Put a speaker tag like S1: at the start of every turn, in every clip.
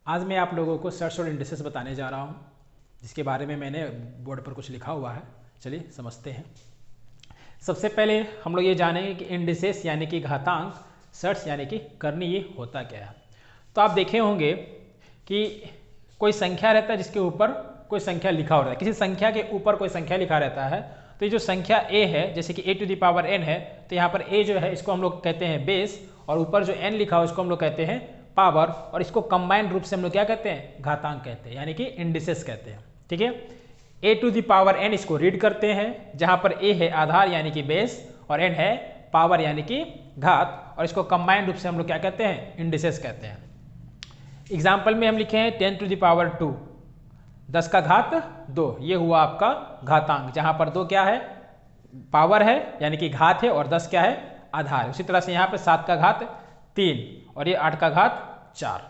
S1: आज मैं आप लोगों को सर्च और इंडिसेस बताने जा रहा हूँ, जिसके बारे में मैंने बोर्ड पर कुछ लिखा हुआ है। चलिए समझते हैं। सबसे पहले हम लोग ये जानेंगे कि इंडिसेस यानी कि घातांक, सर्च यानी कि करनी, ये होता क्या है। तो आप देखे होंगे कि कोई संख्या रहता है जिसके ऊपर कोई संख्या लिखा होता है, किसी संख्या के ऊपर कोई संख्या लिखा रहता है। तो ये जो संख्या a है, जैसे कि a to the power n है, तो यहाँ पर a जो है इसको हम लोग कहते हैं बेस, और ऊपर जो n लिखा हो इसको हम लोग कहते हैं पावर, और इसको कंबाइंड रूप से हम लोग क्या कहते हैं, घातांक कहते हैं, यानी कि इंडिसेस कहते हैं। ठीक है, a to the power n इसको रीड करते हैं, जहाँ पर a है आधार यानी कि बेस और n है पावर यानी कि घात, और इसको कंबाइंड रूप से हम लोग क्या कहते हैं, इंडिसेस कहते हैं। एग्जाम्पल में हम लिखे हैं 10 टू द पावर 2, 10 का घात 2, ये हुआ आपका घातांक, जहां पर 2 क्या है, पावर है यानी कि घात है, और 10 क्या है, आधार है। उसी तरह से यहाँ पे 7 का घात 3 और ये 8 का घात 4।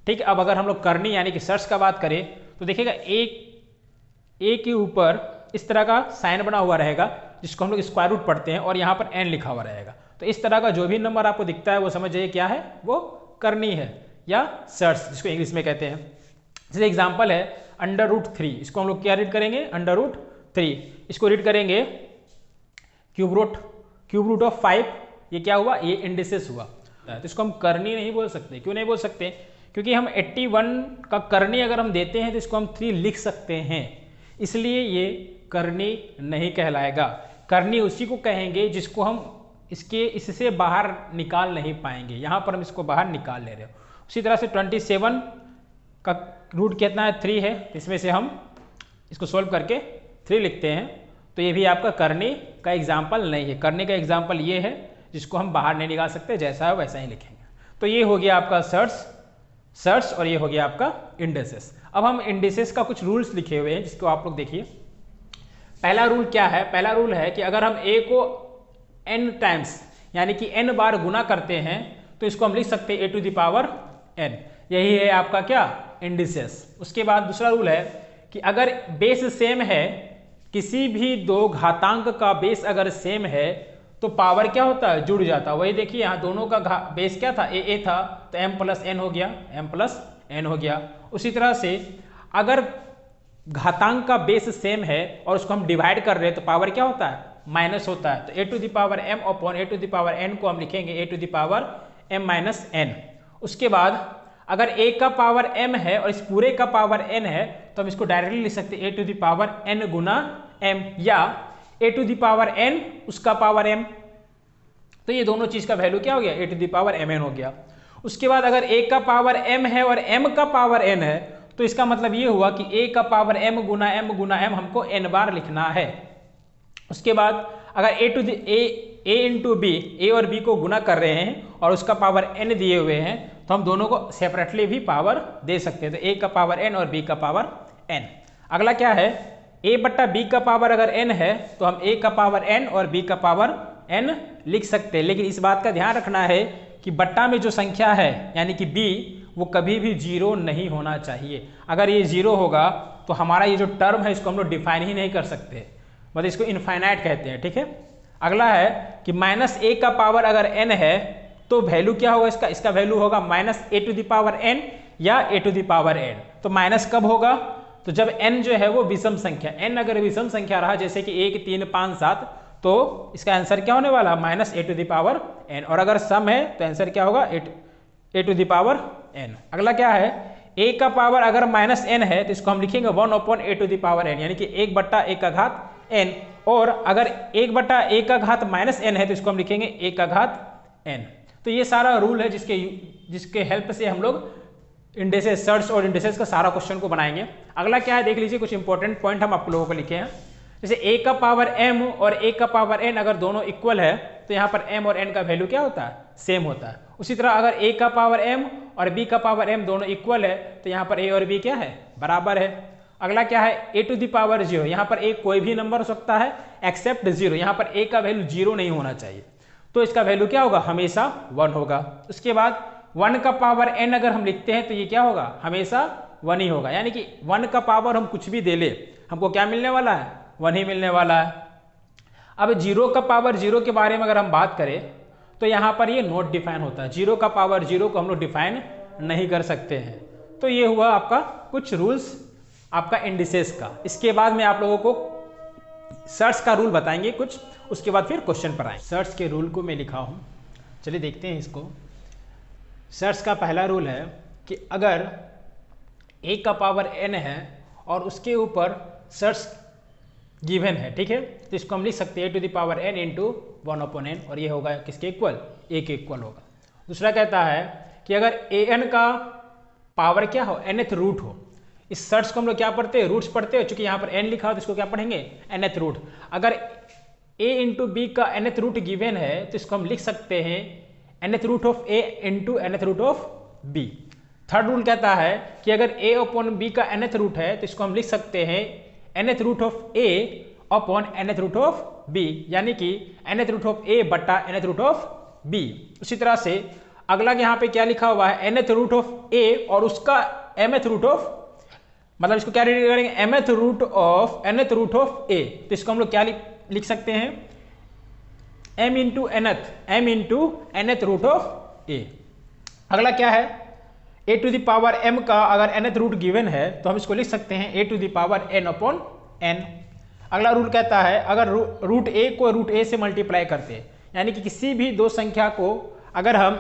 S1: ठीक है, अब अगर हम लोग करनी यानी कि सर्च का बात करें तो देखिएगा ए के ऊपर इस तरह का साइन बना हुआ रहेगा, जिसको हम लोग स्क्वायर रूट पढ़ते हैं, और यहाँ पर n लिखा हुआ रहेगा। तो इस तरह का जो भी नंबर आपको दिखता है वो समझ जाइए क्या है, वो करनी है या सर्च, जिसको इंग्लिश में कहते हैं। जैसे एग्जाम्पल है √3, इसको हम लोग क्या रीड करेंगे, √3, इसको रीड करेंगे क्यूब रूट ऑफ 5, ये क्या हुआ, ये इंडिसेस हुआ। तो इसको हम करनी नहीं बोल सकते। क्यों नहीं बोल सकते? क्योंकि हम 81 का करनी अगर हम देते हैं तो इसको हम 3 लिख सकते हैं, इसलिए ये करनी नहीं कहलाएगा। करनी उसी को कहेंगे जिसको हम इससे बाहर निकाल नहीं पाएंगे, यहाँ पर हम इसको बाहर निकाल ले रहे हो। उसी तरह से 27 का रूट कितना है, 3 है, इसमें से हम इसको सोल्व करके 3 लिखते हैं, तो ये भी आपका करने का एग्जाम्पल नहीं है। करने का एग्जाम्पल ये है जिसको हम बाहर नहीं निकाल सकते, जैसा है वैसा ही लिखेंगे। तो ये हो गया आपका सर्च और ये हो गया आपका इंडिसेस। अब हम इंडिसेस का कुछ रूल्स लिखे हुए हैं, जिसको आप लोग देखिए। पहला रूल क्या है? पहला रूल है कि अगर हम a को n टाइम्स यानी कि n बार गुना करते हैं तो इसको हम लिख सकते हैं a to the power n। यही है आपका क्या, इंडिसेस। उसके बाद दूसरा रूल है कि अगर बेस सेम है, किसी भी दो घातांक का बेस अगर सेम है तो पावर क्या होता है, जुड़ जाता है। वही देखिए यहाँ दोनों का बेस क्या था, a था, तो m प्लस n हो गया, m प्लस n हो गया। उसी तरह से अगर घातांक का बेस सेम है और उसको हम डिवाइड कर रहे हैं तो पावर क्या होता है, माइनस होता है। तो a to the power m upon a to the power n को हम लिखेंगे a to the power m minus n। उसके बाद अगर a का पावर m है और इस पूरे का पावर n है तो हम इसको डायरेक्टली लिख सकते हैं a to the power n गुना m, या a to the power n उसका पावर m। तो ये दोनों चीज का वैल्यू क्या हो गया, a to the power mn हो गया। उसके बाद अगर a का पावर m है और m का पावर n है तो इसका मतलब ये हुआ कि a का पावर m गुना m हमको n बार लिखना है। उसके बाद अगर a इंटू b, a और b को गुना कर रहे हैं और उसका पावर n दिए हुए हैं तो हम दोनों को सेपरेटली भी पावर दे सकते हैं। तो a का पावर n और b का पावर n। अगला क्या है, a बट्टा b का पावर अगर n है तो हम a का पावर n और b का पावर n लिख सकते हैं। लेकिन इस बात का ध्यान रखना है कि बट्टा में जो संख्या है यानी कि b, वो कभी भी 0 नहीं होना चाहिए। अगर ये 0 होगा तो हमारा ये जो टर्म है इसको हम लोग डिफाइन ही नहीं कर सकते, मतलब इसको इनफाइनाइट कहते हैं। ठीक है, अगला है कि माइनस a का पावर अगर n है तो वैल्यू क्या होगा इसका वैल्यू होगा minus a to the power n या a to the power n। तो माइनस कब होगा, तो जब n जो है वो विषम संख्या, n अगर विषम संख्या रहा जैसे कि 1 3 5 7, तो इसका आंसर क्या होने वाला, minus a to the power n। और अगर सम है तो आंसर क्या होगा, a to the power n। अगला क्या है, a का पावर अगर माइनस n है तो इसको हम लिखेंगे 1 upon a to the power n, यानी कि 1 बट्टा a का घात n। और अगर 1 बट्टा a का घात माइनस n है तो इसको हम लिखेंगे a का घात n। तो ये सारा रूल है जिसके हेल्प से हम लोग इंडिसेस, सर्च और इंडिसेस का सारा क्वेश्चन को बनाएंगे। अगला क्या है देख लीजिए, कुछ इंपॉर्टेंट पॉइंट हम आप लोगों को लिखे हैं। जैसे a का पावर m और a का पावर n अगर दोनों इक्वल है तो यहाँ पर m और n का वैल्यू क्या होता है, सेम होता है। उसी तरह अगर a का पावर m और b का पावर m दोनों इक्वल है तो यहाँ पर a और b क्या है, बराबर है। अगला क्या है, a टू द पावर 0, यहाँ पर a कोई भी नंबर हो सकता है एक्सेप्ट 0, यहाँ पर a का वैल्यू 0 नहीं होना चाहिए, तो इसका वैल्यू क्या होगा, हमेशा 1 होगा। उसके बाद 1 का पावर n अगर हम लिखते हैं तो ये क्या होगा, हमेशा 1 ही होगा, यानी कि 1 का पावर हम कुछ भी दे ले हमको क्या मिलने वाला है, 1 ही मिलने वाला है। अब 0 का पावर 0 के बारे में अगर हम बात करें तो यहाँ पर ये नॉट डिफाइन होता है। 0 का पावर 0 को हम लोग डिफाइन नहीं कर सकते हैं। तो ये हुआ आपका कुछ रूल्स आपका इंडिसेस का। इसके बाद में आप लोगों को सर्च का रूल बताएंगे कुछ, उसके बाद फिर क्वेश्चन पर आएंगे। सर्च के रूल को मैं लिखा हूँ, चलिए देखते हैं इसको। सर्च का पहला रूल है कि अगर a का पावर n है और उसके ऊपर सर्च गिवन है, ठीक है, तो इसको हम लिख सकते हैं a to the power n into 1/n, और ये होगा किसके इक्वल, a के इक्वल होगा। दूसरा कहता है कि अगर an का पावर क्या हो, nth रूट हो। इस सर्च को हम लोग क्या पढ़ते हैं, रूट्स पढ़ते हैं, चूंकि यहाँ पर n लिखा हो तो इसको क्या पढ़ेंगे, nth रूट। अगर a इंटू बी का nth रूट गिवन है तो इसको हम लिख सकते हैं nth root of a into nth root of b। Third rule कहता है कि अगर a अपॉन b का nth रूट है तो इसको हम लिख सकते हैं nth root of a upon nth root of b, यानी कि nth रूट ऑफ a बटा nth रूट ऑफ b। उसी तरह से अगला यहाँ पे क्या लिखा हुआ है, nth रूट ऑफ a और उसका mth रूट ऑफ, मतलब इसको क्या रीड करेंगे, mth root of nth root of a। तो इसको हम लोग क्या लिख सकते हैं, m into nth root of a। अगला क्या है, a to the power m का अगर nth रूट गिवन है तो हम इसको लिख सकते हैं a to the power n upon n। अगला रूल कहता है अगर रूट a को रूट a से मल्टीप्लाई करते हैं, यानी कि किसी भी दो संख्या को अगर हम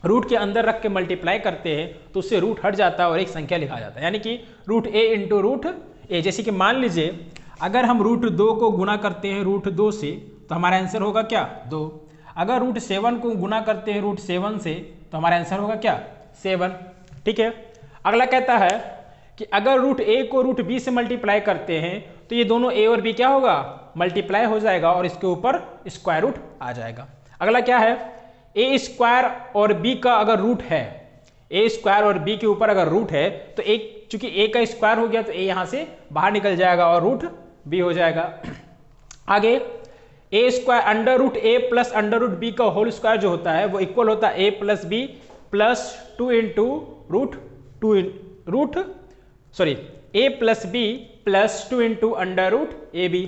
S1: रूट के अंदर रख के मल्टीप्लाई करते हैं तो उससे रूट हट जाता है और एक संख्या लिखा जाता है, यानी कि root a into root a। जैसे कि मान लीजिए अगर हम रूट 2 को गुना करते हैं रूट 2 से तो हमारा आंसर होगा क्या, 2। अगर रूट 7 को गुना करते हैं रूट 7 से तो हमारा आंसर होगा क्या, 7, ठीक है। अगला कहता है कि अगर रूट a को रूट b से मल्टीप्लाई करते हैं तो ये दोनों a और b क्या होगा, मल्टीप्लाई हो जाएगा और इसके ऊपर स्क्वायर रूट आ जाएगा। अगला क्या है, a स्क्वायर और b का अगर रूट है, a स्क्वायर और b के ऊपर अगर रूट है तो एक, चूंकि a का स्क्वायर हो गया तो a यहाँ से बाहर निकल जाएगा और रूट b हो जाएगा। आगे a square under root a plus under root b का होल स्क्वायर जो होता है वो इक्वल होता है a plus b plus 2 into a plus b plus 2 into under root A B.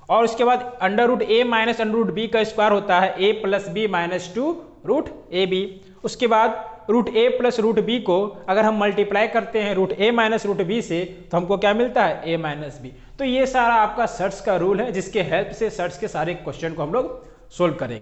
S1: और उसके बाद under root a minus under root b का स्क्वायर होता है a plus b minus 2 root A B. उसके बाद root a plus root b को अगर हम मल्टीप्लाई करते हैं root a minus root b से तो हमको क्या मिलता है, a माइनस b। तो ये सारा आपका सर्च का रूल है जिसके हेल्प से सर्च के सारे क्वेश्चन को हम लोग सोल्व करेंगे।